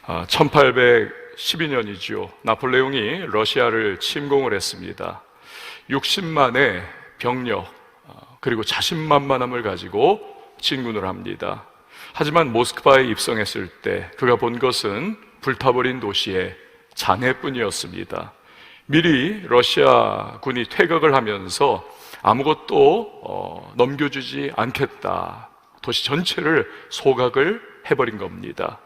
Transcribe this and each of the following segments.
1812년이죠. 나폴레옹이 러시아를 침공을 했습니다. 60만의 병력 그리고 자신만만함을 가지고 진군을 합니다. 하지만 모스크바에 입성했을 때 그가 본 것은 불타버린 도시의 잔해뿐이었습니다. 미리 러시아 군이 퇴각을 하면서 아무것도 넘겨주지 않겠다, 도시 전체를 소각을 해버린 겁니다.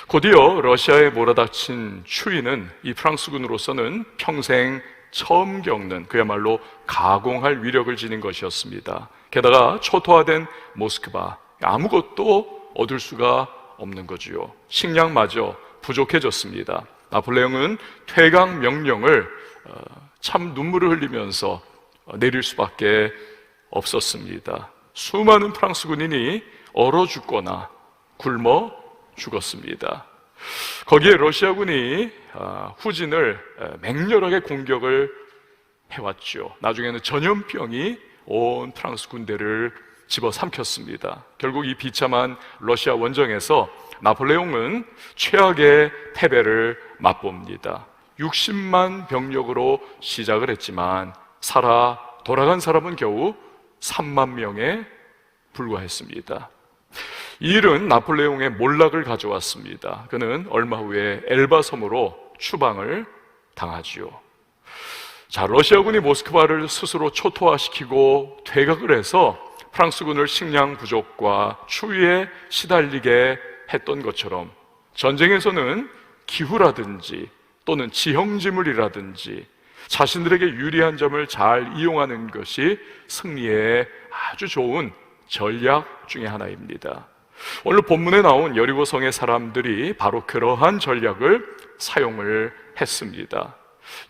곧이어 러시아에 몰아닥친 추위는 이 프랑스군으로서는 평생 처음 겪는 그야말로 가공할 위력을 지닌 것이었습니다. 게다가 초토화된 모스크바, 아무것도 얻을 수가 없는 거지요. 식량마저 부족해졌습니다. 나폴레옹은 퇴각 명령을 참 눈물을 흘리면서 내릴 수밖에 없었습니다. 수많은 프랑스 군인이 얼어 죽거나 굶어 죽었습니다. 거기에 러시아군이 후진을 맹렬하게 공격을 해왔죠. 나중에는 전염병이 온 프랑스 군대를 집어삼켰습니다. 결국 이 비참한 러시아 원정에서 나폴레옹은 최악의 패배를 맛봅니다. 60만 병력으로 시작을 했지만 살아 돌아간 사람은 겨우 3만 명에 불과했습니다. 이 일은 나폴레옹의 몰락을 가져왔습니다. 그는 얼마 후에 엘바 섬으로 추방을 당하지요. 자, 러시아군이 모스크바를 스스로 초토화시키고 퇴각을 해서 프랑스군을 식량 부족과 추위에 시달리게 했던 것처럼 전쟁에서는 기후라든지 또는 지형지물이라든지 자신들에게 유리한 점을 잘 이용하는 것이 승리의 아주 좋은 전략 중에 하나입니다. 오늘 본문에 나온 여리고성의 사람들이 바로 그러한 전략을 사용을 했습니다.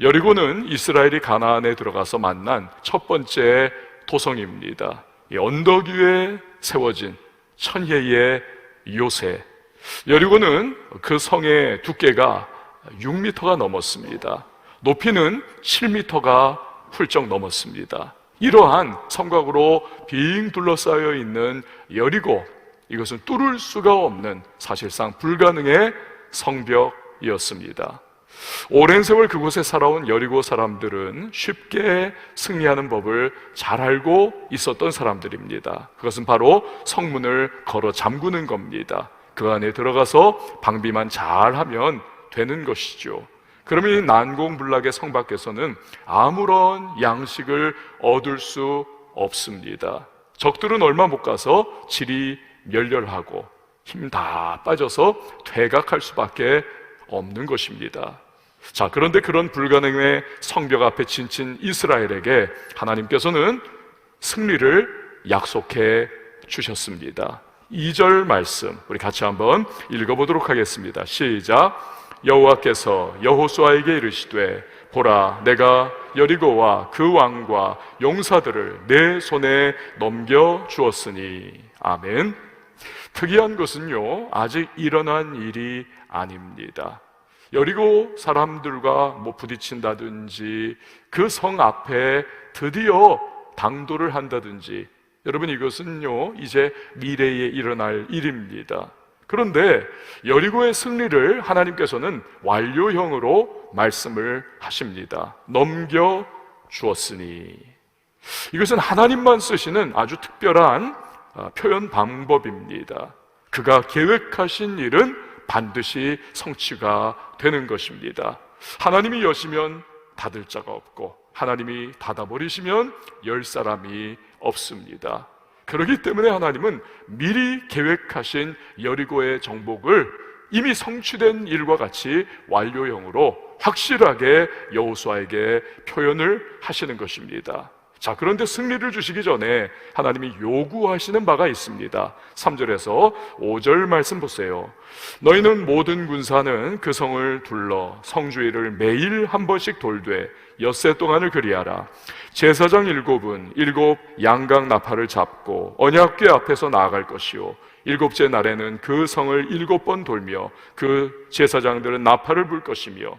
여리고는 이스라엘이 가나안에 들어가서 만난 첫 번째 도성입니다. 이 언덕 위에 세워진 천혜의 요새, 여리고는 그 성의 두께가 6m가 넘었습니다. 높이는 7m가 훌쩍 넘었습니다. 이러한 성곽으로 빙 둘러싸여 있는 여리고, 이것은 뚫을 수가 없는 사실상 불가능의 성벽이었습니다. 오랜 세월 그곳에 살아온 여리고 사람들은 쉽게 승리하는 법을 잘 알고 있었던 사람들입니다. 그것은 바로 성문을 걸어 잠그는 겁니다. 그 안에 들어가서 방비만 잘하면 되는 것이죠. 그러면 이 난공불락의 성 밖에서는 아무런 양식을 얻을 수 없습니다. 적들은 얼마 못 가서 질이 멸렬하고 힘 다 빠져서 퇴각할 수밖에 없는 것입니다. 자, 그런데 그런 불가능의 성벽 앞에 진친 이스라엘에게 하나님께서는 승리를 약속해 주셨습니다. 2절 말씀 우리 같이 한번 읽어보도록 하겠습니다. 시작. 여호와께서 여호수아에게 이르시되 보라, 내가 여리고와 그 왕과 용사들을 내 손에 넘겨 주었으니. 아멘. 특이한 것은요, 아직 일어난 일이 아닙니다. 여리고 사람들과 부딪힌다든지 그 성 앞에 드디어 당도를 한다든지, 여러분, 이것은요 이제 미래에 일어날 일입니다. 그런데 여리고의 승리를 하나님께서는 완료형으로 말씀을 하십니다. 넘겨 주었으니. 이것은 하나님만 쓰시는 아주 특별한 표현 방법입니다. 그가 계획하신 일은 반드시 성취가 되는 것입니다. 하나님이 여시면 닫을 자가 없고 하나님이 닫아버리시면 열 사람이 없습니다. 그렇기 때문에 하나님은 미리 계획하신 여리고의 정복을 이미 성취된 일과 같이 완료형으로 확실하게 여호수아에게 표현을 하시는 것입니다. 자, 그런데 승리를 주시기 전에 하나님이 요구하시는 바가 있습니다. 3절에서 5절 말씀 보세요. 너희는 모든 군사는 그 성을 둘러 성주의를 매일 한 번씩 돌되 엿새 동안을 그리하라. 제사장 7은 7 양각 나팔을 잡고 언약궤 앞에서 나아갈 것이요, 7째 날에는 그 성을 7번 돌며 그 제사장들은 나팔을 불 것이며,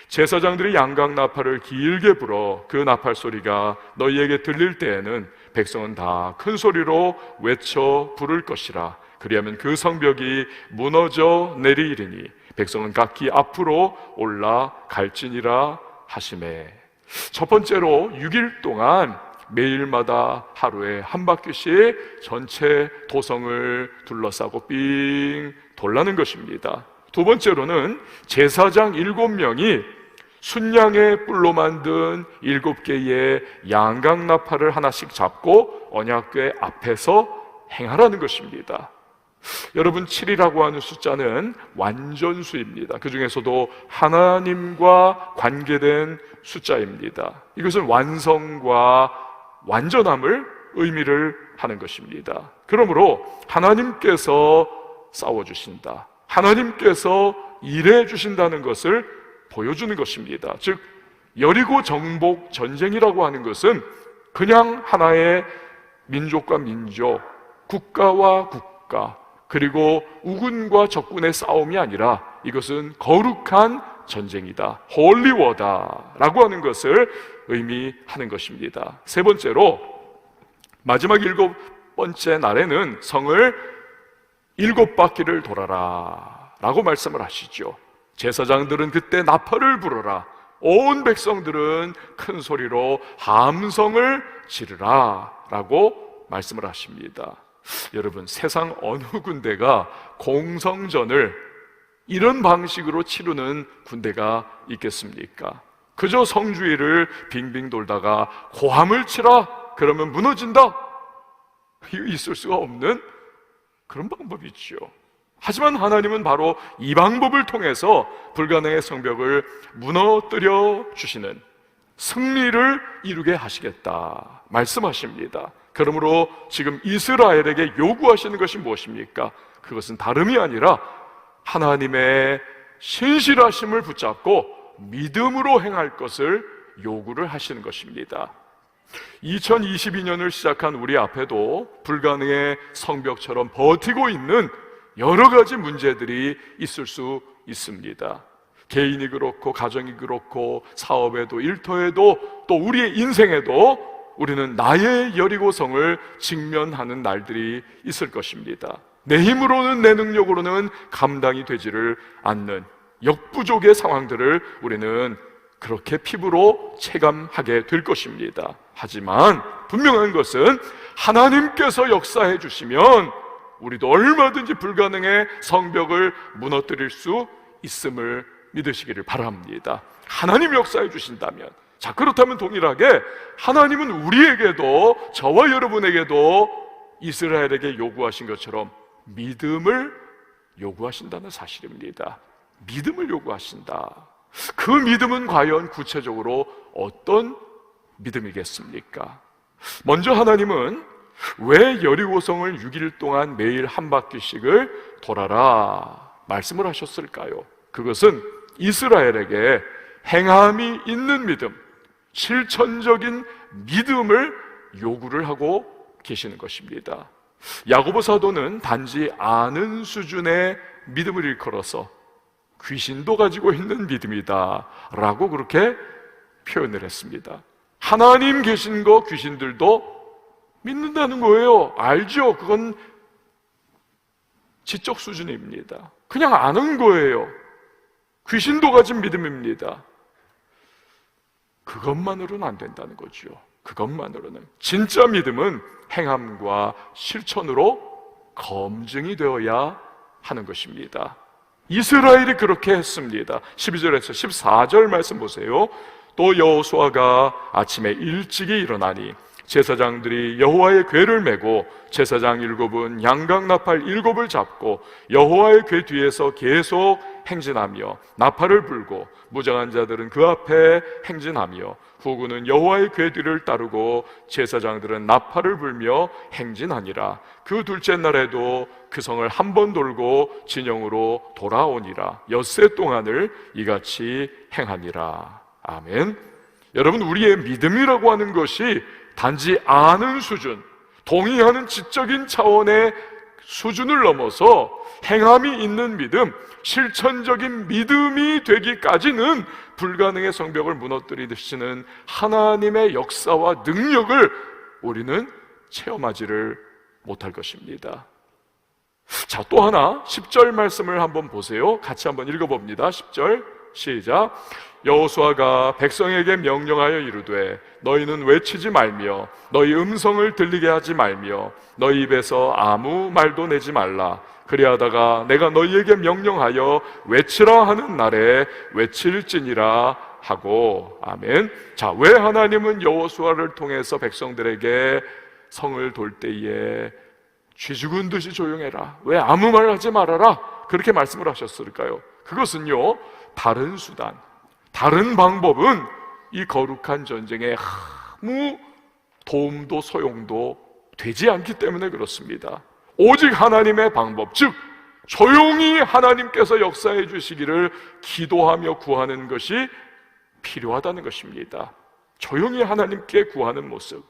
제사장들이 양각 나팔을 길게 불어 그 나팔 소리가 너희에게 들릴 때에는 백성은 다 큰 소리로 외쳐 부를 것이라. 그리하면 그 성벽이 무너져 내리이르니 백성은 각기 앞으로 올라갈지니라 하시매. 첫 번째로 6일 동안 매일마다 하루에 한 바퀴씩 전체 도성을 둘러싸고 삥 돌라는 것입니다. 두 번째로는 제사장 7명이 순양의 뿔로 만든 7개의 양강나팔을 하나씩 잡고 언약궤 앞에서 행하라는 것입니다. 여러분, 7이라고 하는 숫자는 완전수입니다. 그 중에서도 하나님과 관계된 숫자입니다. 이것은 완성과 완전함을 의미를 하는 것입니다. 그러므로 하나님께서 싸워주신다, 하나님께서 일해주신다는 것을 보여주는 것입니다. 즉, 여리고 정복 전쟁이라고 하는 것은 그냥 하나의 민족과 민족, 국가와 국가, 그리고 우군과 적군의 싸움이 아니라 이것은 거룩한 전쟁이다, 홀리워다라고 하는 것을 의미하는 것입니다. 세 번째로 마지막 7번째 날에는 성을 7바퀴를 돌아라 라고 말씀을 하시죠. 제사장들은 그때 나팔을 불어라, 온 백성들은 큰 소리로 함성을 지르라 라고 말씀을 하십니다. 여러분, 세상 어느 군대가 공성전을 이런 방식으로 치르는 군대가 있겠습니까? 그저 성주위를 빙빙 돌다가 고함을 치라, 그러면 무너진다, 있을 수가 없는 그런 방법이죠. 하지만 하나님은 바로 이 방법을 통해서 불가능의 성벽을 무너뜨려 주시는 승리를 이루게 하시겠다 말씀하십니다. 그러므로 지금 이스라엘에게 요구하시는 것이 무엇입니까? 그것은 다름이 아니라 하나님의 신실하심을 붙잡고 믿음으로 행할 것을 요구를 하시는 것입니다. 2022년을 시작한 우리 앞에도 불가능의 성벽처럼 버티고 있는 여러 가지 문제들이 있을 수 있습니다. 개인이 그렇고, 가정이 그렇고, 사업에도, 일터에도, 또 우리의 인생에도 우리는 나의 여리고성을 직면하는 날들이 있을 것입니다. 내 힘으로는, 내 능력으로는 감당이 되지를 않는 역부족의 상황들을 우리는 그렇게 피부로 체감하게 될 것입니다. 하지만 분명한 것은 하나님께서 역사해 주시면 우리도 얼마든지 불가능의 성벽을 무너뜨릴 수 있음을 믿으시기를 바랍니다. 하나님 역사해 주신다면, 자, 그렇다면 동일하게 하나님은 우리에게도, 저와 여러분에게도 이스라엘에게 요구하신 것처럼 믿음을 요구하신다는 사실입니다. 믿음을 요구하신다. 그 믿음은 과연 구체적으로 어떤 믿음이겠습니까? 먼저 하나님은 왜 여리고성을 6일 동안 매일 한 바퀴씩을 돌아라 말씀을 하셨을까요? 그것은 이스라엘에게 행함이 있는 믿음, 실천적인 믿음을 요구를 하고 계시는 것입니다. 야고보 사도는 단지 아는 수준의 믿음을 일컬어서 귀신도 가지고 있는 믿음이다 라고 그렇게 표현을 했습니다. 하나님 계신 거 귀신들도 믿는다는 거예요. 알죠? 그건 지적 수준입니다. 그냥 아는 거예요. 귀신도 가진 믿음입니다. 그것만으로는 안 된다는 거죠. 그것만으로는. 진짜 믿음은 행함과 실천으로 검증이 되어야 하는 것입니다. 이스라엘이 그렇게 했습니다. 12절에서 14절 말씀 보세요. 또 여호수아가 아침에 일찍이 일어나니 제사장들이 여호와의 궤를 메고 제사장 7은 양강나팔 7을 잡고 여호와의 궤 뒤에서 계속 행진하며 나팔을 불고 무장한 자들은 그 앞에 행진하며 후군은 여호와의 궤 뒤를 따르고 제사장들은 나팔을 불며 행진하니라. 그 둘째 날에도 그 성을 한 번 돌고 진영으로 돌아오니라. 엿새 동안을 이같이 행하니라. 아멘. 여러분, 우리의 믿음이라고 하는 것이 단지 아는 수준, 동의하는 지적인 차원의 수준을 넘어서 행함이 있는 믿음, 실천적인 믿음이 되기까지는 불가능의 성벽을 무너뜨리시는 하나님의 역사와 능력을 우리는 체험하지를 못할 것입니다. 자, 또 하나 10절 말씀을 한번 보세요. 같이 한번 읽어봅니다. 10절 시작. 여호수아가 백성에게 명령하여 이르되 너희는 외치지 말며 너희 음성을 들리게 하지 말며 너희 입에서 아무 말도 내지 말라. 그리하다가 내가 너희에게 명령하여 외치라 하는 날에 외칠지니라 하고. 아멘. 자, 왜 하나님은 여호수아를 통해서 백성들에게 성을 돌 때에 쥐 죽은 듯이 조용해라, 왜 아무 말 하지 말아라, 그렇게 말씀을 하셨을까요? 그것은요, 다른 수단, 다른 방법은 이 거룩한 전쟁에 아무 도움도 소용도 되지 않기 때문에 그렇습니다. 오직 하나님의 방법, 즉 조용히 하나님께서 역사해 주시기를 기도하며 구하는 것이 필요하다는 것입니다. 조용히 하나님께 구하는 모습.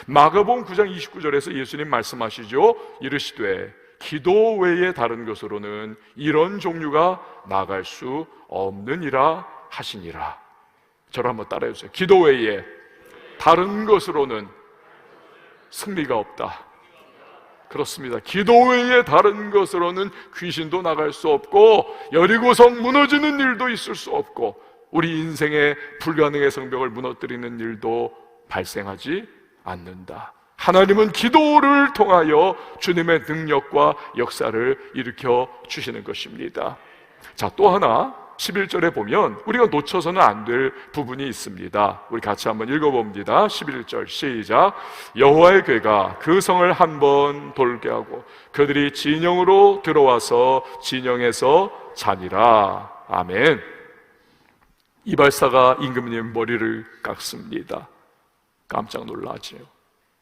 마가복음 9장 29절에서 예수님 말씀하시죠. 이르시되 기도 외에 다른 것으로는 이런 종류가 나아갈 수 없느니라 하시니라. 저를 한번 따라해 주세요. 기도 외에 다른 것으로는 승리가 없다. 그렇습니다. 기도 외에 다른 것으로는 귀신도 나갈 수 없고 여리고성 무너지는 일도 있을 수 없고 우리 인생의 불가능의 성벽을 무너뜨리는 일도 발생하지 않는다. 하나님은 기도를 통하여 주님의 능력과 역사를 일으켜 주시는 것입니다. 자, 또 하나 11절에 보면 우리가 놓쳐서는 안 될 부분이 있습니다. 우리 같이 한번 읽어봅니다. 11절 시작. 여호와의 궤가 그 성을 한번 돌게 하고 그들이 진영으로 들어와서 진영에서 자니라. 아멘. 이발사가 임금님 머리를 깎습니다. 깜짝 놀라죠.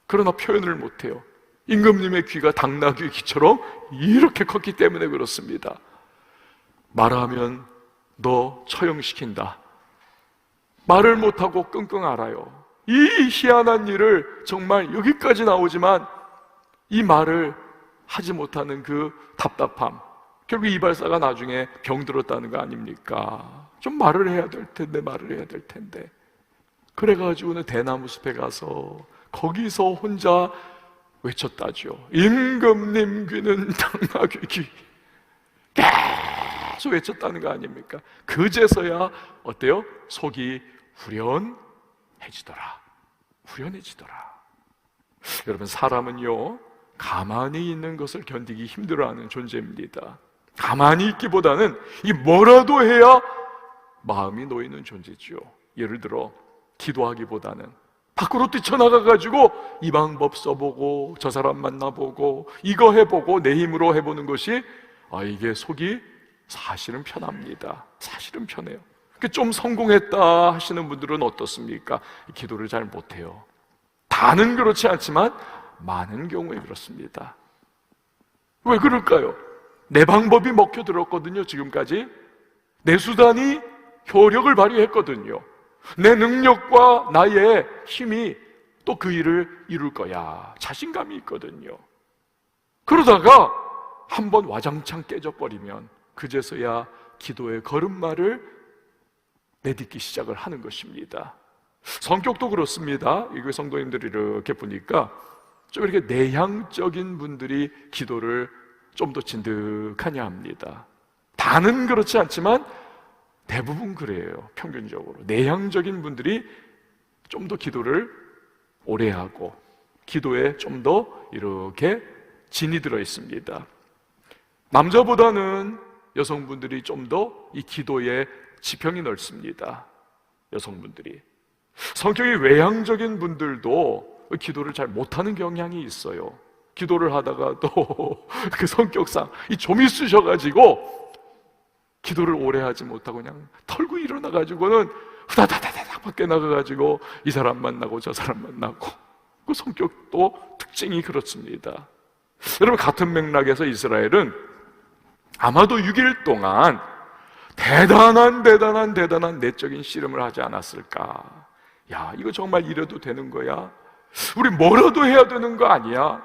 그러나 표현을 못해요. 임금님의 귀가 당나귀 귀처럼 이렇게 컸기 때문에 그렇습니다. 말하면 너 처형시킨다. 말을 못하고 끙끙 앓아요. 이 희한한 일을 정말 여기까지 나오지만 이 말을 하지 못하는 그 답답함, 결국 이발사가 나중에 병들었다는 거 아닙니까? 좀 말을 해야 될 텐데 말을 해야 될 텐데 그래가지고는 대나무 숲에 가서 거기서 혼자 외쳤다죠. 임금님 귀는 당나귀 귀. 계속 외쳤다는 거 아닙니까? 그제서야 어때요? 속이 후련해지더라. 후련해지더라. 여러분, 사람은요 가만히 있는 것을 견디기 힘들어하는 존재입니다. 가만히 있기보다는 이 뭐라도 해야 마음이 놓이는 존재죠. 예를 들어 기도하기보다는 밖으로 뛰쳐나가가지고 이 방법 써보고 저 사람 만나보고 이거 해보고 내 힘으로 해보는 것이 이게 속이 사실은 편합니다. 사실은 편해요. 좀 성공했다 하시는 분들은 어떻습니까? 기도를 잘 못해요. 다는 그렇지 않지만 많은 경우에 그렇습니다. 왜 그럴까요? 내 방법이 먹혀들었거든요. 지금까지 내 수단이 효력을 발휘했거든요. 내 능력과 나의 힘이 또 그 일을 이룰 거야, 자신감이 있거든요. 그러다가 한번 와장창 깨져버리면 그제서야 기도의 걸음마를 내딛기 시작을 하는 것입니다. 성격도 그렇습니다. 이거 성도님들이 이렇게 보니까 좀 이렇게 내향적인 분들이 기도를 좀 더 진득하게 합니다. 다는 그렇지 않지만 대부분 그래요. 평균적으로 내향적인 분들이 좀 더 기도를 오래 하고 기도에 좀 더 이렇게 진이 들어 있습니다. 남자보다는 여성분들이 좀 더 이 기도의 지평이 넓습니다. 여성분들이. 성격이 외향적인 분들도 기도를 잘 못하는 경향이 있어요. 기도를 하다가 또 그 성격상 좀 있으셔가지고 기도를 오래 하지 못하고 그냥 털고 일어나가지고는 후다다다닥 밖에 나가가지고 이 사람 만나고 저 사람 만나고, 그 성격도 특징이 그렇습니다. 여러분, 같은 맥락에서 이스라엘은 아마도 6일 동안 대단한 내적인 씨름을 하지 않았을까. 야, 이거 정말 이래도 되는 거야? 우리 뭐라도 해야 되는 거 아니야?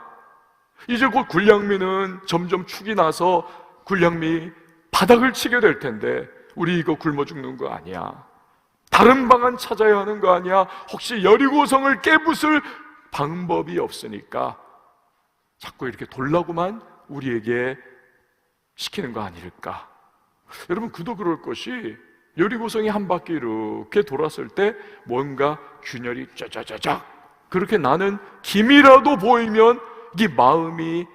이제 곧 굴량미는 점점 축이 나서 굴량미 바닥을 치게 될 텐데 우리 이거 굶어 죽는 거 아니야? 다른 방안 찾아야 하는 거 아니야? 혹시 여리고성을 깨부술 방법이 없으니까 자꾸 이렇게 돌라고만 우리에게 시키는 거 아닐까? 여러분, 그도 그럴 것이 여리고성이 한 바퀴 이렇게 돌았을 때 뭔가 균열이 짜자자작 그렇게 나는 김이라도 보이면 이 마음이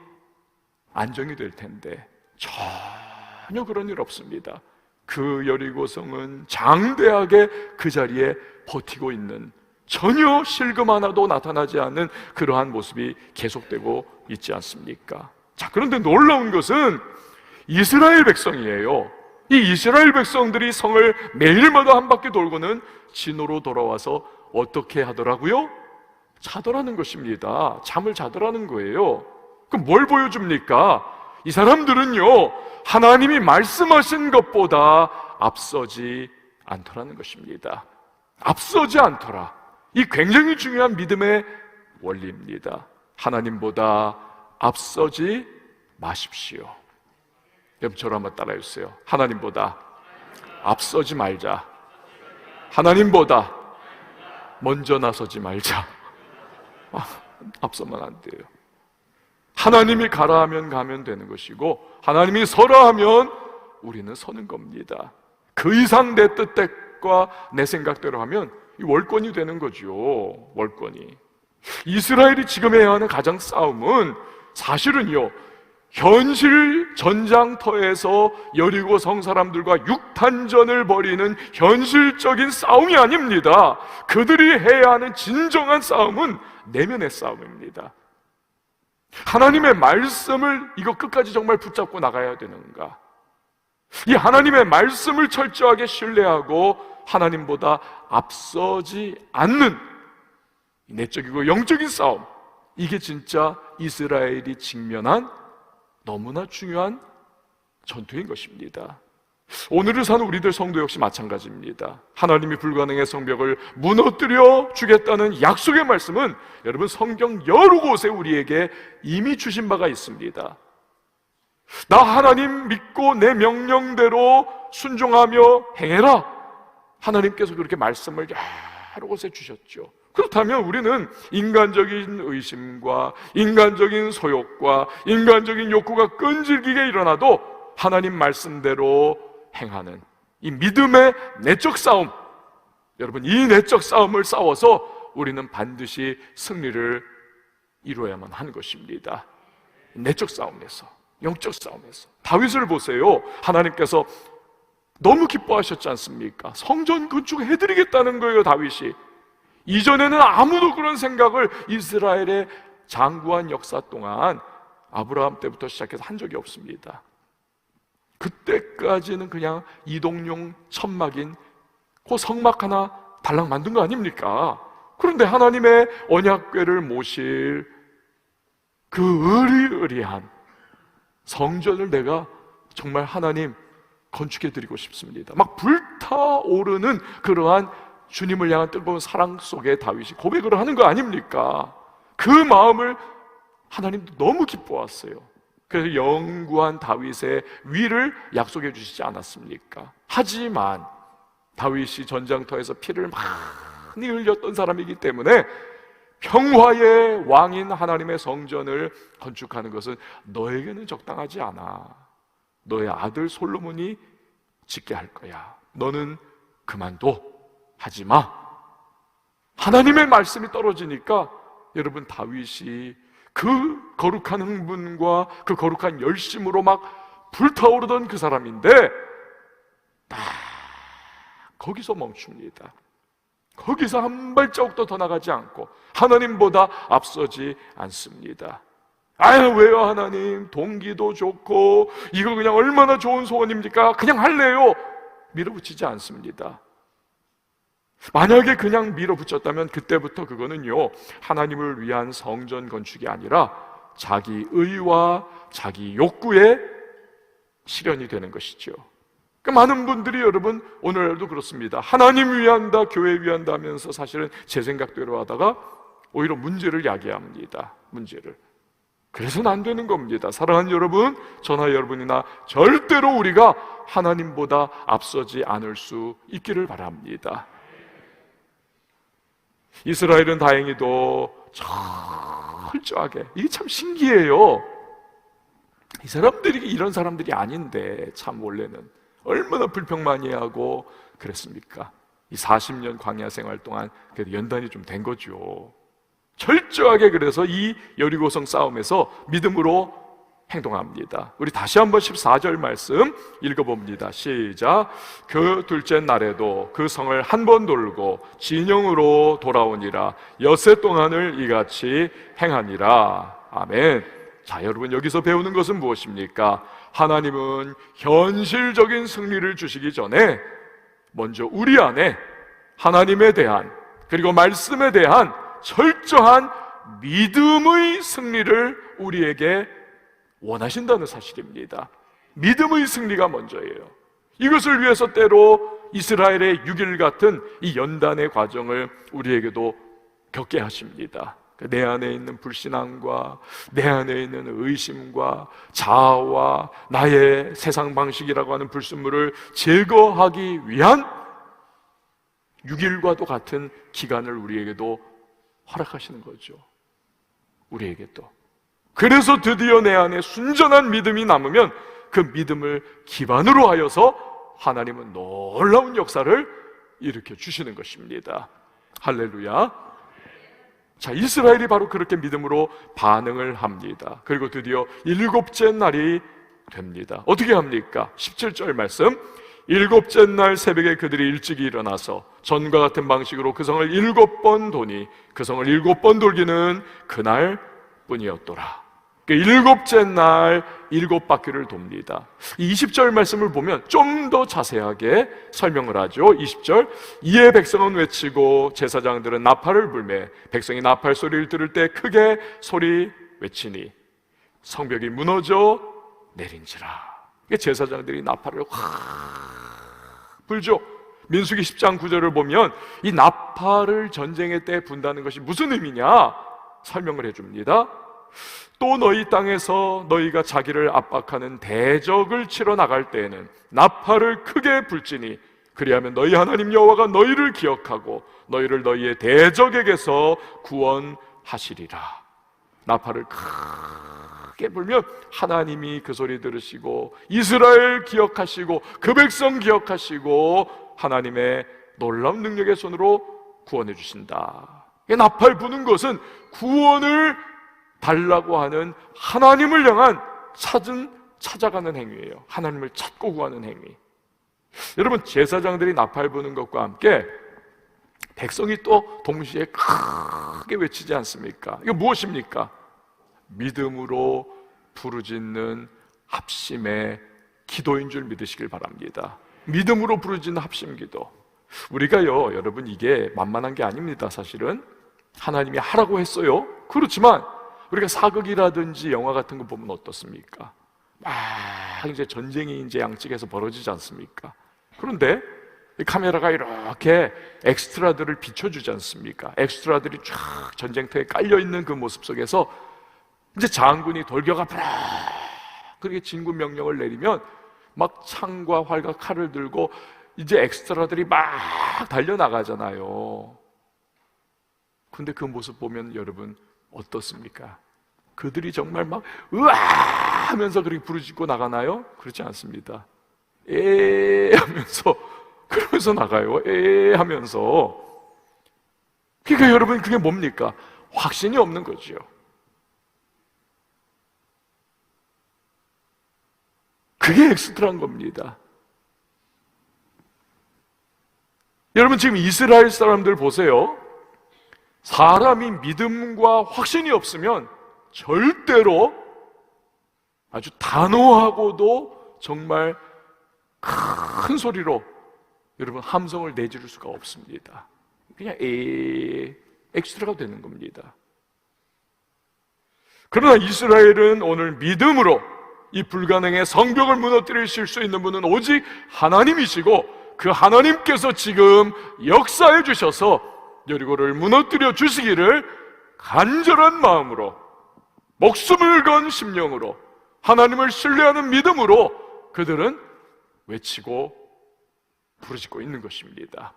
안정이 될 텐데 전혀 그런 일 없습니다. 그 여리고성은 장대하게 그 자리에 버티고 있는, 전혀 실금 하나도 나타나지 않는 그러한 모습이 계속되고 있지 않습니까? 자, 그런데 놀라운 것은 이스라엘 백성이에요. 이 이스라엘 백성들이 성을 매일마다 한 바퀴 돌고는 진으로 돌아와서 어떻게 하더라고요? 자더라는 것입니다. 잠을 자더라는 거예요. 그럼 뭘 보여줍니까? 이 사람들은요, 하나님이 말씀하신 것보다 앞서지 않더라는 것입니다. 앞서지 않더라. 이 굉장히 중요한 믿음의 원리입니다. 하나님보다 앞서지 마십시오. 여러분, 저를 한번 따라해 주세요. 하나님보다 앞서지 말자. 하나님보다 먼저 나서지 말자. 앞서면 안 돼요. 하나님이 가라 하면 가면 되는 것이고, 하나님이 서라 하면 우리는 서는 겁니다. 그 이상 내 뜻과 내 생각대로 하면 이 월권이 되는 거죠. 월권이. 이스라엘이 지금 해야 하는 가장 싸움은 사실은요, 현실 전장터에서 여리고 성 사람들과 육탄전을 벌이는 현실적인 싸움이 아닙니다. 그들이 해야 하는 진정한 싸움은 내면의 싸움입니다. 하나님의 말씀을 이거 끝까지 정말 붙잡고 나가야 되는가? 이 하나님의 말씀을 철저하게 신뢰하고 하나님보다 앞서지 않는 내적이고 영적인 싸움, 이게 진짜 이스라엘이 직면한 너무나 중요한 전투인 것입니다. 오늘을 사는 우리들 성도 역시 마찬가지입니다. 하나님이 불가능의 성벽을 무너뜨려 주겠다는 약속의 말씀은 여러분 성경 여러 곳에 우리에게 이미 주신 바가 있습니다. 나 하나님 믿고 내 명령대로 순종하며 행해라. 하나님께서 그렇게 말씀을 여러 곳에 주셨죠. 그렇다면 우리는 인간적인 의심과 인간적인 소욕과 인간적인 욕구가 끈질기게 일어나도 하나님 말씀대로 행하는 이 믿음의 내적 싸움, 여러분, 이 내적 싸움을 싸워서 우리는 반드시 승리를 이루어야만 하는 것입니다. 내적 싸움에서, 영적 싸움에서. 다윗을 보세요. 하나님께서 너무 기뻐하셨지 않습니까? 성전 건축해드리겠다는 거예요, 다윗이. 이전에는 아무도 그런 생각을 이스라엘의 장구한 역사 동안 아브라함 때부터 시작해서 한 적이 없습니다. 그때까지는 그냥 이동용 천막인 그 성막 하나 달랑 만든 거 아닙니까? 그런데 하나님의 언약궤를 모실 그 의리의리한 성전을 내가 정말 하나님 건축해드리고 싶습니다. 막 불타오르는 그러한 주님을 향한 뜨거운 사랑 속에 다윗이 고백을 하는 거 아닙니까? 그 마음을 하나님도 너무 기뻐했어요. 그래서 영구한 다윗의 위를 약속해 주시지 않았습니까? 하지만 다윗이 전장터에서 피를 많이 흘렸던 사람이기 때문에 평화의 왕인 하나님의 성전을 건축하는 것은 너에게는 적당하지 않아. 너의 아들 솔로몬이 짓게 할 거야. 너는 그만둬. 하지 마. 하나님의 말씀이 떨어지니까 여러분, 다윗이 그 거룩한 흥분과 그 거룩한 열심으로 막 불타오르던 그 사람인데 딱 거기서 멈춥니다. 거기서 한 발자국도 더 나가지 않고 하나님보다 앞서지 않습니다. 아유, 왜요 하나님? 동기도 좋고 이거 그냥 얼마나 좋은 소원입니까? 그냥 할래요. 밀어붙이지 않습니다. 만약에 그냥 밀어붙였다면 그때부터 그거는요, 하나님을 위한 성전 건축이 아니라 자기 의와 자기 욕구의 실현이 되는 것이죠. 그 많은 분들이 여러분 오늘도 그렇습니다. 하나님 위한다, 교회 위한다 하면서 사실은 제 생각대로 하다가 오히려 문제를 야기합니다. 문제를. 그래서는 안 되는 겁니다. 사랑하는 여러분, 저나 여러분이나 절대로 우리가 하나님보다 앞서지 않을 수 있기를 바랍니다. 이스라엘은 다행히도 철저하게, 이게 참 신기해요. 이 사람들이 이런 사람들이 아닌데 참 원래는 얼마나 불평 많이 하고 그랬습니까? 이 40년 광야 생활 동안 그래도 연단이 좀 된 거죠. 철저하게 그래서 이 여리고성 싸움에서 믿음으로 행동합니다. 우리 다시 한번 14절 말씀 읽어봅니다. 시작. 그 둘째 날에도 그 성을 한 번 돌고 진영으로 돌아오니라. 엿새 동안을 이같이 행하니라. 아멘. 자, 여러분 여기서 배우는 것은 무엇입니까? 하나님은 현실적인 승리를 주시기 전에 먼저 우리 안에 하나님에 대한, 그리고 말씀에 대한 철저한 믿음의 승리를 우리에게 원하신다는 사실입니다. 믿음의 승리가 먼저예요. 이것을 위해서 때로 이스라엘의 6일 같은 이 연단의 과정을 우리에게도 겪게 하십니다. 내 안에 있는 불신앙과 내 안에 있는 의심과 자아와 나의 세상 방식이라고 하는 불순물을 제거하기 위한 6일과도 같은 기간을 우리에게도 허락하시는 거죠. 우리에게도. 그래서 드디어 내 안에 순전한 믿음이 남으면 그 믿음을 기반으로 하여서 하나님은 놀라운 역사를 일으켜 주시는 것입니다. 할렐루야. 자, 이스라엘이 바로 그렇게 믿음으로 반응을 합니다. 그리고 드디어 7째 날이 됩니다. 어떻게 합니까? 17절 말씀. 7째 날 새벽에 그들이 일찍이 일어나서 전과 같은 방식으로 그 성을 7번 도니 그 성을 7번 돌기는 그날 뿐이었더라. 7째 날 7바퀴를 돕니다. 이 20절 말씀을 보면 좀 더 자세하게 설명을 하죠. 20절. 이에 백성은 외치고 제사장들은 나팔을 불매 백성이 나팔 소리를 들을 때 크게 소리 외치니 성벽이 무너져 내린지라. 제사장들이 나팔을 확 불죠. 민수기 10장 9절을 보면 이 나팔을 전쟁의 때 분다는 것이 무슨 의미냐 설명을 해줍니다. 또 너희 땅에서 너희가 자기를 압박하는 대적을 치러 나갈 때에는 나팔을 크게 불지니 그리하면 너희 하나님 여호와가 너희를 기억하고 너희를 너희의 대적에게서 구원하시리라. 나팔을 크게 불면 하나님이 그 소리 들으시고 이스라엘 기억하시고 그 백성 기억하시고 하나님의 놀라운 능력의 손으로 구원해 주신다. 나팔 부는 것은 구원을 달라고 하는 하나님을 향한 찾아가는 행위예요. 하나님을 찾고 구하는 행위. 여러분, 제사장들이 나팔 부는 것과 함께 백성이 또 동시에 크게 외치지 않습니까? 이거 무엇입니까? 믿음으로 부르짖는 합심의 기도인 줄 믿으시길 바랍니다. 믿음으로 부르짖는 합심 기도. 우리가요, 여러분, 이게 만만한 게 아닙니다. 사실은 하나님이 하라고 했어요. 그렇지만 우리가 사극이라든지 영화 같은 거 보면 어떻습니까? 막 이제 전쟁이 이제 양측에서 벌어지지 않습니까? 그런데 이 카메라가 이렇게 엑스트라들을 비춰주지 않습니까? 엑스트라들이 쫙 전쟁터에 깔려있는 그 모습 속에서 이제 장군이 돌격 앞으로 그렇게 진군 명령을 내리면 막 창과 활과 칼을 들고 이제 엑스트라들이 막 달려나가잖아요. 근데 그 모습 보면 여러분 어떻습니까? 그들이 정말 막 으아 하면서 그렇게 부르짖고 나가나요? 그렇지 않습니다. 에 하면서 그러면서 나가요. 에 하면서. 그러니까 여러분 그게 뭡니까? 확신이 없는 거죠. 그게 엑스트라인 겁니다. 여러분 지금 이스라엘 사람들 보세요. 사람이 믿음과 확신이 없으면 절대로 아주 단호하고도 정말 큰 소리로 여러분 함성을 내지를 수가 없습니다. 그냥 엑스트라가 되는 겁니다. 그러나 이스라엘은 오늘 믿음으로 이 불가능의 성벽을 무너뜨리실 수 있는 분은 오직 하나님이시고 그 하나님께서 지금 역사해 주셔서 여리고를 무너뜨려 주시기를 간절한 마음으로 목숨을 건 심령으로 하나님을 신뢰하는 믿음으로 그들은 외치고 부르짖고 있는 것입니다.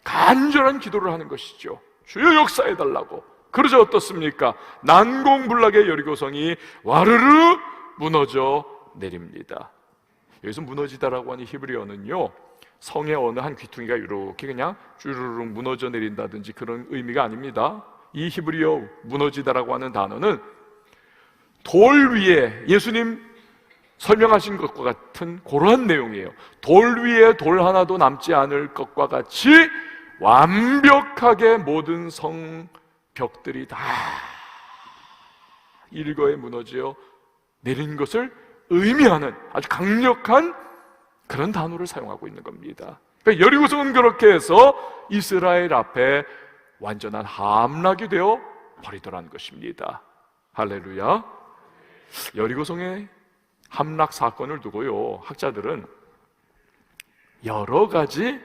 간절한 기도를 하는 것이죠. 주여 역사해달라고. 그러자 어떻습니까? 난공불락의 여리고성이 와르르 무너져 내립니다. 여기서 무너지다라고 하는 히브리어는요, 성의 어느 한 귀퉁이가 이렇게 그냥 쭈르륵 무너져 내린다든지 그런 의미가 아닙니다. 이 히브리어 무너지다라고 하는 단어는 돌 위에, 예수님 설명하신 것과 같은 그러한 내용이에요. 돌 위에 돌 하나도 남지 않을 것과 같이 완벽하게 모든 성벽들이 다 일거에 무너져 내린 것을 의미하는 아주 강력한 그런 단어를 사용하고 있는 겁니다. 그러니까 여리고성은 그렇게 해서 이스라엘 앞에 완전한 함락이 되어 버리더라는 것입니다. 할렐루야. 여리고성의 함락 사건을 두고요, 학자들은 여러 가지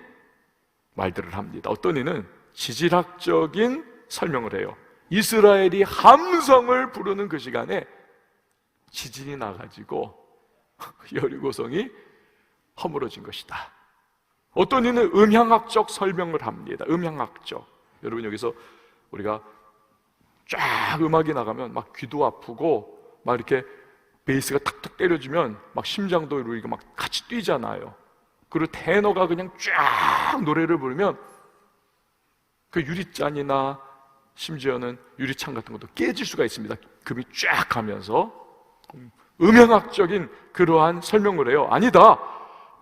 말들을 합니다. 어떤 이는 지질학적인 설명을 해요. 이스라엘이 함성을 부르는 그 시간에 지진이 나가지고 여리고성이 허물어진 것이다. 어떤 이는 음향학적 설명을 합니다. 음향학적. 여러분, 여기서 우리가 쫙 음악이 나가면 막 귀도 아프고 막 이렇게 베이스가 탁탁 때려주면 막 심장도 이렇게 막 같이 뛰잖아요. 그리고 테너가 그냥 쫙 노래를 부르면 그 유리잔이나 심지어는 유리창 같은 것도 깨질 수가 있습니다. 금이 쫙 가면서. 음향학적인 그러한 설명을 해요. 아니다,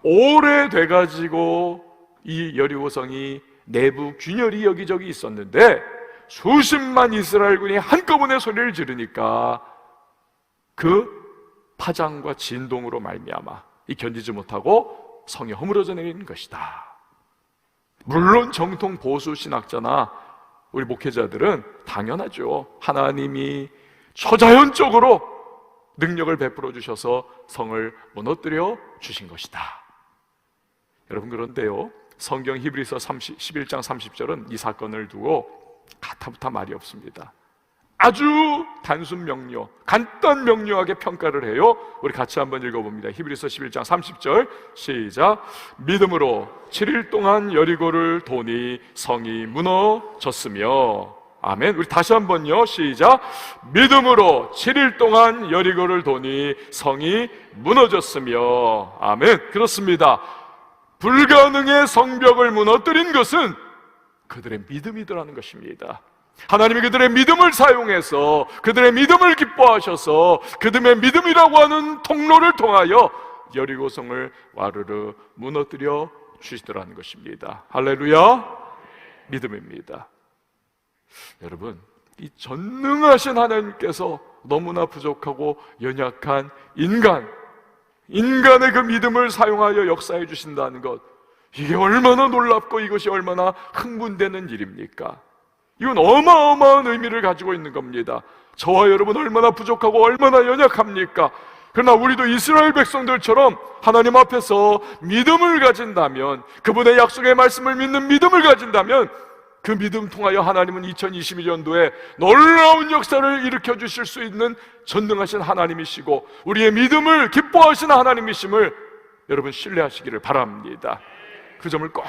오래돼가지고 이 여리고성이 내부 균열이 여기저기 있었는데 수십만 이스라엘군이 한꺼번에 소리를 지르니까 그 파장과 진동으로 말미암아 이 견디지 못하고 성이 허물어져 내리는 것이다. 물론 정통 보수 신학자나 우리 목회자들은 당연하죠. 하나님이 초자연적으로 능력을 베풀어 주셔서 성을 무너뜨려 주신 것이다. 여러분, 그런데요, 성경 히브리서 11장 30절은 이 사건을 두고 가타부타 말이 없습니다. 아주 단순 명료, 간단 명료하게 평가를 해요. 우리 같이 한번 읽어봅니다. 히브리서 11장 30절 시작. 믿음으로 7일 동안 여리고를 도니 성이 무너졌으며. 아멘. 우리 다시 한번요, 시작. 믿음으로 7일 동안 여리고를 도니 성이 무너졌으며. 아멘. 그렇습니다. 불가능의 성벽을 무너뜨린 것은 그들의 믿음이더라는 것입니다. 하나님이 그들의 믿음을 사용해서 그들의 믿음을 기뻐하셔서 그들의 믿음이라고 하는 통로를 통하여 여리고성을 와르르 무너뜨려 주시더라는 것입니다. 할렐루야. 믿음입니다. 여러분, 이 전능하신 하나님께서 너무나 부족하고 연약한 인간의 그 믿음을 사용하여 역사해 주신다는 것, 이게 얼마나 놀랍고 이것이 얼마나 흥분되는 일입니까? 이건 어마어마한 의미를 가지고 있는 겁니다. 저와 여러분 얼마나 부족하고 얼마나 연약합니까? 그러나 우리도 이스라엘 백성들처럼 하나님 앞에서 믿음을 가진다면, 그분의 약속의 말씀을 믿는 믿음을 가진다면, 그 믿음 통하여 하나님은 2022년도에 놀라운 역사를 일으켜 주실 수 있는 전능하신 하나님이시고 우리의 믿음을 기뻐하시는 하나님이심을 여러분 신뢰하시기를 바랍니다. 그 점을 꼭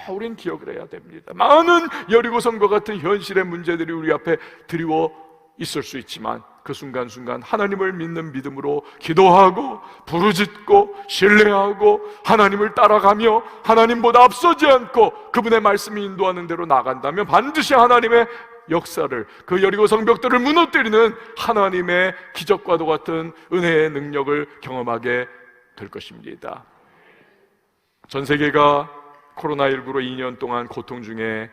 우리는 기억을 해야 됩니다. 많은 여리고성과 같은 현실의 문제들이 우리 앞에 드리워 있을 수 있지만 그 순간순간 하나님을 믿는 믿음으로 기도하고 부르짖고 신뢰하고 하나님을 따라가며 하나님보다 앞서지 않고 그분의 말씀이 인도하는 대로 나간다면 반드시 하나님의 역사를, 그 여리고 성벽들을 무너뜨리는 하나님의 기적과도 같은 은혜의 능력을 경험하게 될 것입니다. 전 세계가 코로나19로 2년 동안 고통 중에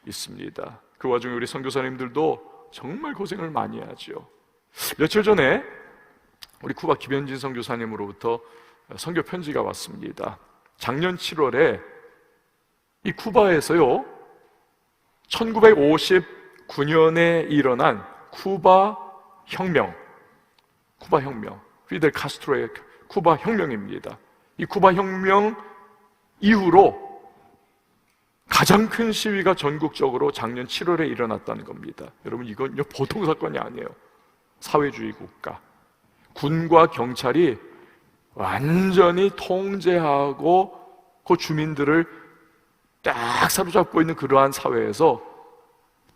있습니다. 그 와중에 우리 선교사님들도 정말 고생을 많이 하죠. 며칠 전에 우리 쿠바 김현진 선교사님으로부터 선교 편지가 왔습니다. 작년 7월에 이 쿠바에서요 1959년에 일어난 쿠바 혁명, 피델 카스트로의 쿠바 혁명입니다. 이 쿠바 혁명 이후로 가장 큰 시위가 전국적으로 작년 7월에 일어났다는 겁니다. 여러분, 이건 보통 사건이 아니에요. 사회주의 국가, 군과 경찰이 완전히 통제하고 그 주민들을 딱 사로잡고 있는 그러한 사회에서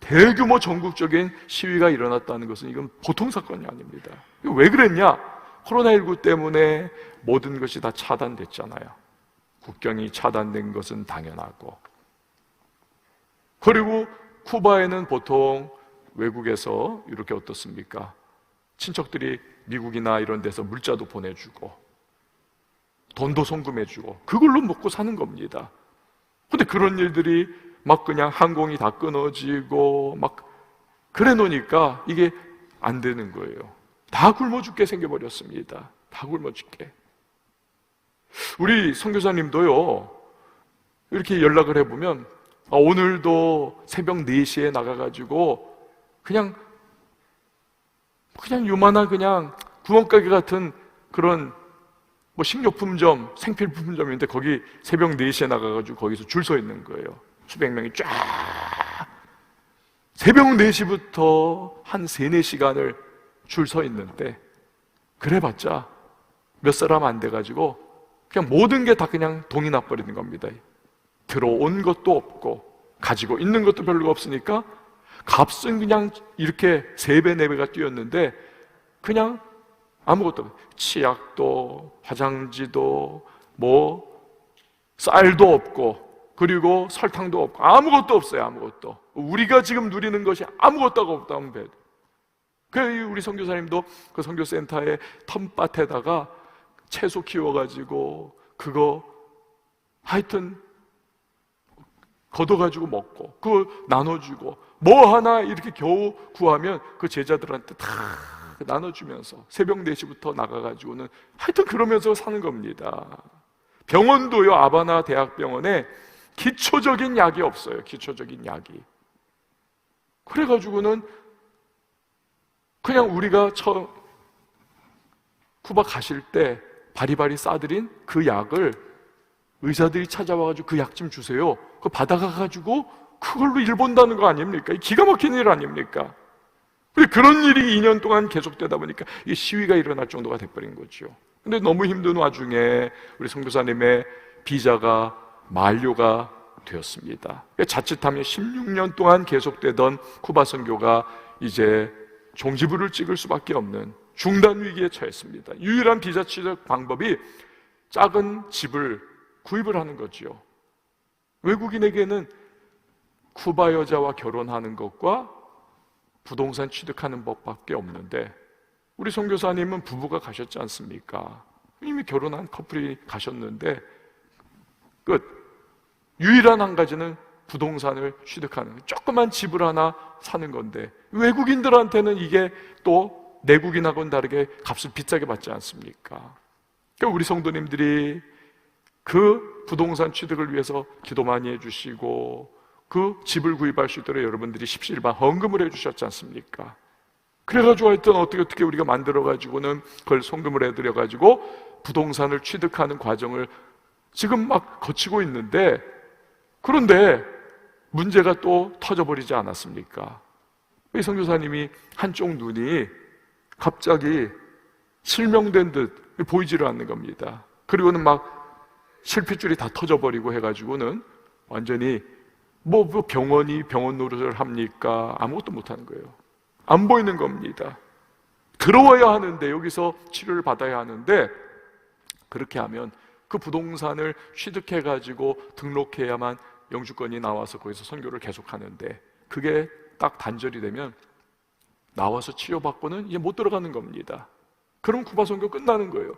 대규모 전국적인 시위가 일어났다는 것은 이건 보통 사건이 아닙니다. 왜 그랬냐? 코로나19 때문에 모든 것이 다 차단됐잖아요. 국경이 차단된 것은 당연하고, 그리고 쿠바에는 보통 외국에서 이렇게 어떻습니까? 친척들이 미국이나 이런 데서 물자도 보내주고 돈도 송금해주고 그걸로 먹고 사는 겁니다. 근데 그런 일들이 막 그냥 항공이 다 끊어지고 막 그래 놓으니까 이게 안 되는 거예요. 다 굶어 죽게 생겨버렸습니다. 다 굶어 죽게. 우리 선교사님도요, 이렇게 연락을 해보면 오늘도 새벽 4시에 나가가지고 그냥 요만한 그냥 구멍가게 같은 그런 뭐 식료품점, 생필품점인데 거기 새벽 4시에 나가가지고 거기서 줄 서 있는 거예요. 수백 명이 쫙. 새벽 4시부터 한 3-4시간을 줄 서 있는데 그래봤자 몇 사람 안 돼가지고 그냥 모든 게 다 그냥 동이 나버리는 겁니다. 들어온 것도 없고 가지고 있는 것도 별로 없으니까 값은 그냥 이렇게 3배, 4배가 뛰었는데 그냥 아무것도 없어요. 치약도 화장지도 뭐 쌀도 없고 그리고 설탕도 없고 아무것도 없어요. 아무것도. 우리가 지금 누리는 것이 아무것도 없다면 배. 그 우리 선교사님도 그 선교센터의 텃밭에다가 채소 키워가지고 그거 하여튼 걷어가지고 먹고 그거 나눠주고 뭐 하나 이렇게 겨우 구하면 그 제자들한테 다 나눠주면서 새벽 4시부터 나가가지고는 하여튼 그러면서 사는 겁니다. 병원도요, 아바나 대학병원에 기초적인 약이 없어요. 기초적인 약이. 그래가지고는 그냥 우리가 처음 쿠바 가실 때 바리바리 싸드린 그 약을 의사들이 찾아와가지고 그 약 좀 주세요. 그거 받아가가지고 그걸로 일 본다는 거 아닙니까? 기가 막힌 일 아닙니까? 그런 일이 2년 동안 계속되다 보니까 이 시위가 일어날 정도가 돼버린 거죠. 근데 너무 힘든 와중에 우리 선교사님의 비자가 만료가 되었습니다. 자칫하면 16년 동안 계속되던 쿠바 선교가 이제 종지부를 찍을 수밖에 없는 중단 위기에 처했습니다. 유일한 비자 취득 방법이 작은 집을 구입을 하는 거지요. 외국인에게는 쿠바 여자와 결혼하는 것과 부동산 취득하는 법밖에 없는데 우리 선교사님은 부부가 가셨지 않습니까? 이미 결혼한 커플이 가셨는데 끝. 유일한 한 가지는 부동산을 취득하는 조그만 집을 하나 사는 건데 외국인들한테는 이게 또 내국인하고는 다르게 값을 비싸게 받지 않습니까? 그러니까 우리 성도님들이 그 부동산 취득을 위해서 기도 많이 해주시고 그 집을 구입할 수 있도록 여러분들이 십시일반 헌금을 해주셨지 않습니까? 그래가지고 하여튼 어떻게 우리가 만들어가지고는 그걸 송금을 해드려가지고 부동산을 취득하는 과정을 지금 막 거치고 있는데 그런데 문제가 또 터져버리지 않았습니까? 이 선교사님이 한쪽 눈이 갑자기 실명된 듯 보이지를 않는 겁니다. 그리고는 막 실핏줄이 다 터져버리고 해가지고는 완전히 뭐 병원 노릇을 합니까? 아무것도 못하는 거예요. 안 보이는 겁니다. 들어와야 하는데 여기서 치료를 받아야 하는데 그렇게 하면 그 부동산을 취득해가지고 등록해야만 영주권이 나와서 거기서 선교를 계속하는데 그게 딱 단절이 되면 나와서 치료받고는 이제 못 들어가는 겁니다. 그럼 쿠바 선교 끝나는 거예요.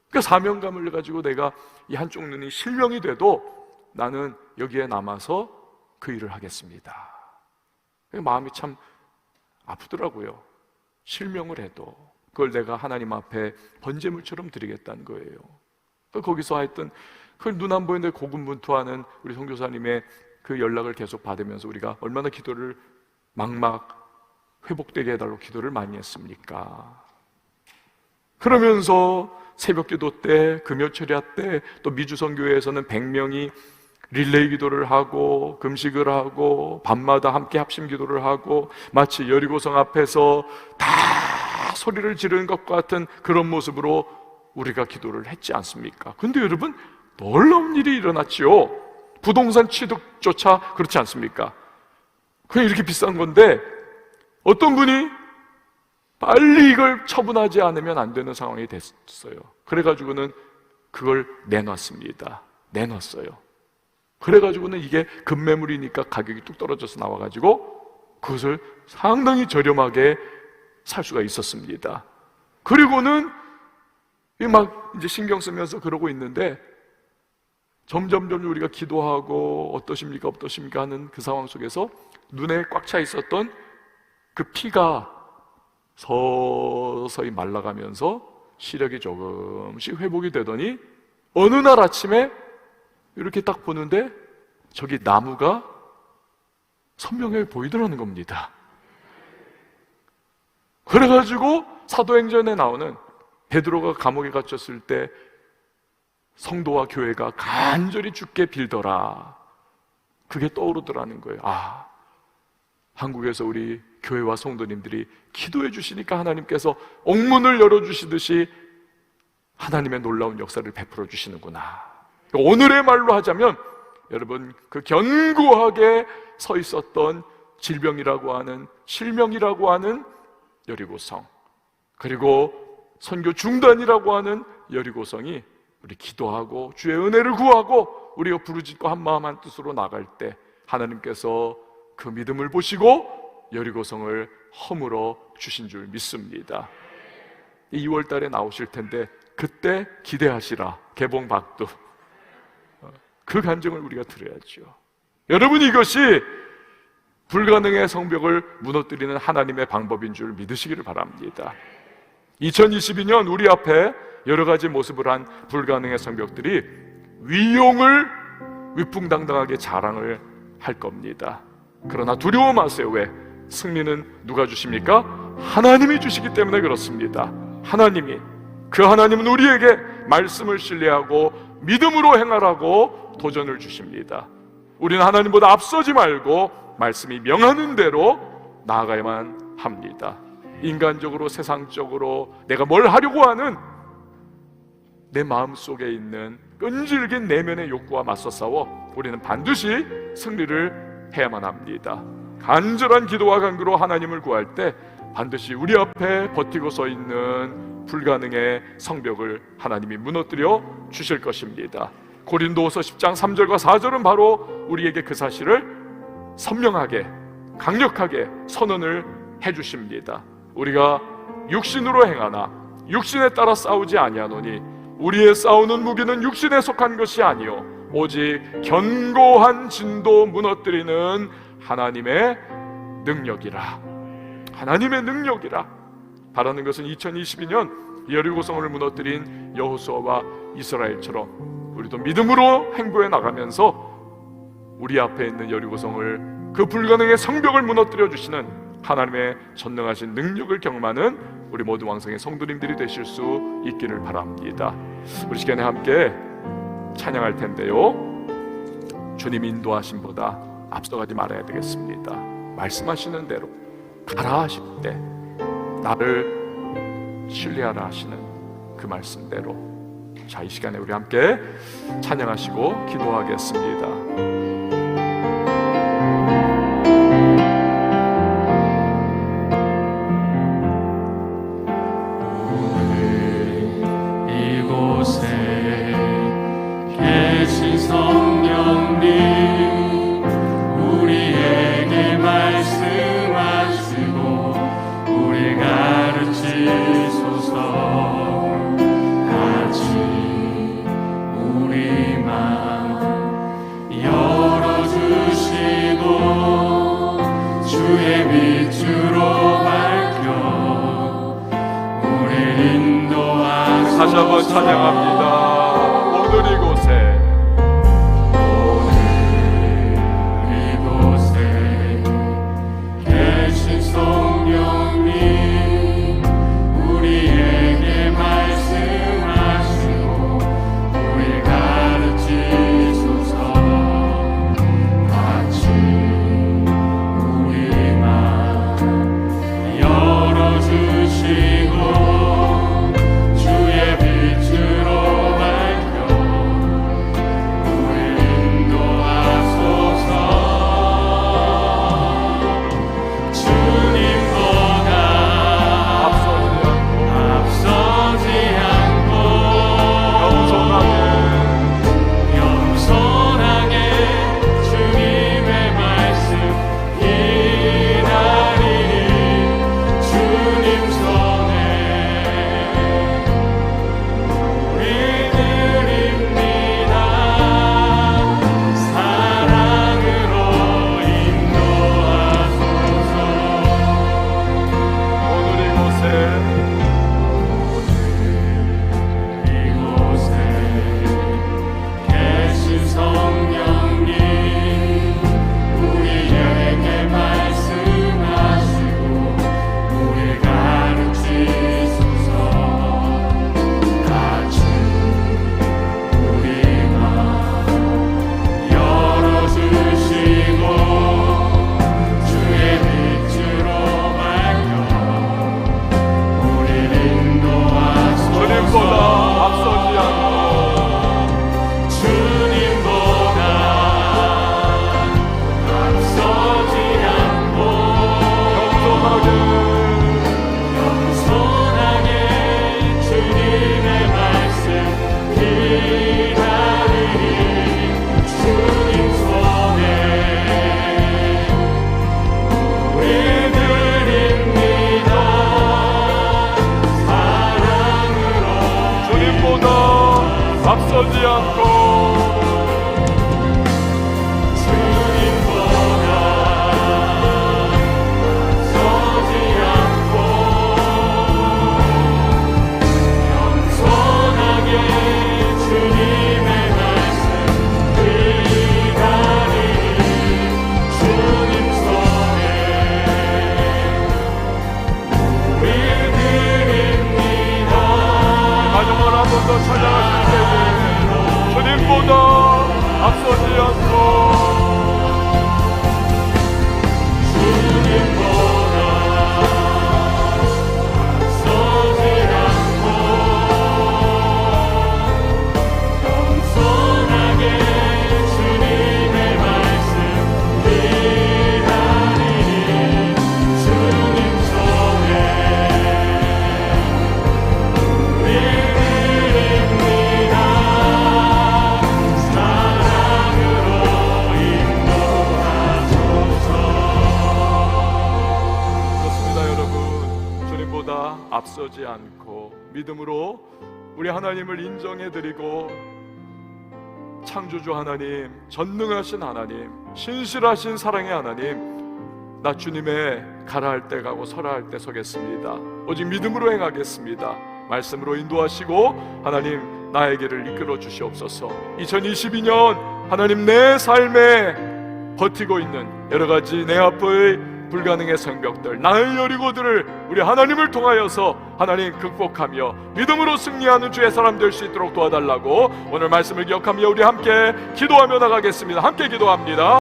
그러니까 사명감을 가지고 내가 이 한쪽 눈이 실명이 돼도 나는 여기에 남아서 그 일을 하겠습니다. 마음이 참 아프더라고요. 실명을 해도 그걸 내가 하나님 앞에 번제물처럼 드리겠다는 거예요. 거기서 하여튼 그 눈 안 보이는데 고군분투하는 우리 선교사님의 그 연락을 계속 받으면서 우리가 얼마나 기도를 막막 회복되게 해달라고 기도를 많이 했습니까? 그러면서 새벽기도 때, 금요철야 때, 또 미주선교회에서는 100명이 릴레이 기도를 하고 금식을 하고 밤마다 함께 합심기도를 하고 마치 여리고성 앞에서 다 소리를 지르는 것 같은 그런 모습으로 우리가 기도를 했지 않습니까? 근데 여러분 놀라운 일이 일어났지요. 부동산 취득조차 그렇지 않습니까? 그냥 이렇게 비싼 건데 어떤 분이 빨리 이걸 처분하지 않으면 안 되는 상황이 됐어요. 그래가지고는 그걸 내놨습니다. 내놨어요. 그래가지고는 이게 급매물이니까 가격이 뚝 떨어져서 나와가지고 그것을 상당히 저렴하게 살 수가 있었습니다. 그리고는 막 이제 신경 쓰면서 그러고 있는데 점점 우리가 기도하고 어떠십니까 하는 그 상황 속에서 눈에 꽉 차 있었던 그 피가 서서히 말라가면서 시력이 조금씩 회복이 되더니 어느 날 아침에 이렇게 딱 보는데 저기 나무가 선명하게 보이더라는 겁니다. 그래가지고 사도행전에 나오는 베드로가 감옥에 갇혔을 때 성도와 교회가 간절히 주께 빌더라, 그게 떠오르더라는 거예요. 아, 한국에서 우리 교회와 성도님들이 기도해 주시니까 하나님께서 옥문을 열어주시듯이 하나님의 놀라운 역사를 베풀어 주시는구나. 오늘의 말로 하자면 여러분, 그 견고하게 서 있었던 질병이라고 하는, 실명이라고 하는 여리고성, 그리고 선교 중단이라고 하는 여리고성이 우리 기도하고 주의 은혜를 구하고 우리가 부르짖고 한마음 한뜻으로 나갈 때 하나님께서 그 믿음을 보시고 여리고성을 허물어 주신 줄 믿습니다. 2월 달에 나오실 텐데 그때 기대하시라. 개봉 박두. 그 간증을 우리가 들어야죠. 여러분, 이것이 불가능의 성벽을 무너뜨리는 하나님의 방법인 줄 믿으시기를 바랍니다. 2022년 우리 앞에 여러 가지 모습을 한 불가능의 성벽들이 위용을 위풍당당하게 자랑을 할 겁니다. 그러나 두려워 마세요. 왜? 승리는 누가 주십니까? 하나님이 주시기 때문에 그렇습니다. 하나님이, 그 하나님은 우리에게 말씀을 신뢰하고 믿음으로 행하라고 도전을 주십니다. 우리는 하나님보다 앞서지 말고 말씀이 명하는 대로 나아가야만 합니다. 인간적으로, 세상적으로 내가 뭘 하려고 하는 내 마음속에 있는 끈질긴 내면의 욕구와 맞서 싸워 우리는 반드시 승리를 해야만 합니다. 간절한 기도와 간구로 하나님을 구할 때 반드시 우리 앞에 버티고 서 있는 불가능의 성벽을 하나님이 무너뜨려 주실 것입니다. 고린도후서 10장 3절과 4절은 바로 우리에게 그 사실을 선명하게, 강력하게 선언을 해주십니다. 우리가 육신으로 행하나 육신에 따라 싸우지 아니하노니 우리의 싸우는 무기는 육신에 속한 것이 아니요 오직 견고한 진도 무너뜨리는 하나님의 능력이라. 하나님의 능력이라. 바라는 것은 2022년 여리고성을 무너뜨린 여호수아와 이스라엘처럼 우리도 믿음으로 행보해 나가면서 우리 앞에 있는 여리고성을, 그 불가능의 성벽을 무너뜨려 주시는 하나님의 전능하신 능력을 경험하는 우리 모두 왕성의 성도님들이 되실 수 있기를 바랍니다. 우리 시간에 함께 찬양할 텐데요, 주님 인도하심보다 앞서가지 말아야 되겠습니다. 말씀하시는 대로 가라 하실 때 나를 신뢰하라 하시는 그 말씀대로, 자, 이 시간에 우리 함께 찬양하시고 기도하겠습니다. 성령님 우리에게 말씀하시고 우리 가르치소서. 같이 우리 마음 열어주시고 주의 빛으로 밝혀 우리 인도하소서. 다시 한번 찬양합니다. 오늘 이곳에 성령님 우리에게 말씀하시고 우리 가르치소서. 같이 우리 마음 열어주시고 주의 빛으로 앞서지 않고 믿음으로 우리 하나님을 인정해드리고 창조주 하나님, 전능하신 하나님, 신실하신 사랑의 하나님, 나 주님의 가라 할 때 가고 서라 할 때 서겠습니다. 오직 믿음으로 행하겠습니다. 말씀으로 인도하시고 하나님 나에게를 이끌어 주시옵소서. 2022년 하나님 내 삶에 버티고 있는 여러 가지 내 앞의 불가능의 성벽들, 나의 여리고들을 우리 하나님을 통하여서 하나님 극복하며 믿음으로 승리하는 주의 사람 될 수 있도록 도와달라고 오늘 말씀을 기억하며 우리 함께 기도하며 나가겠습니다. 함께 기도합니다.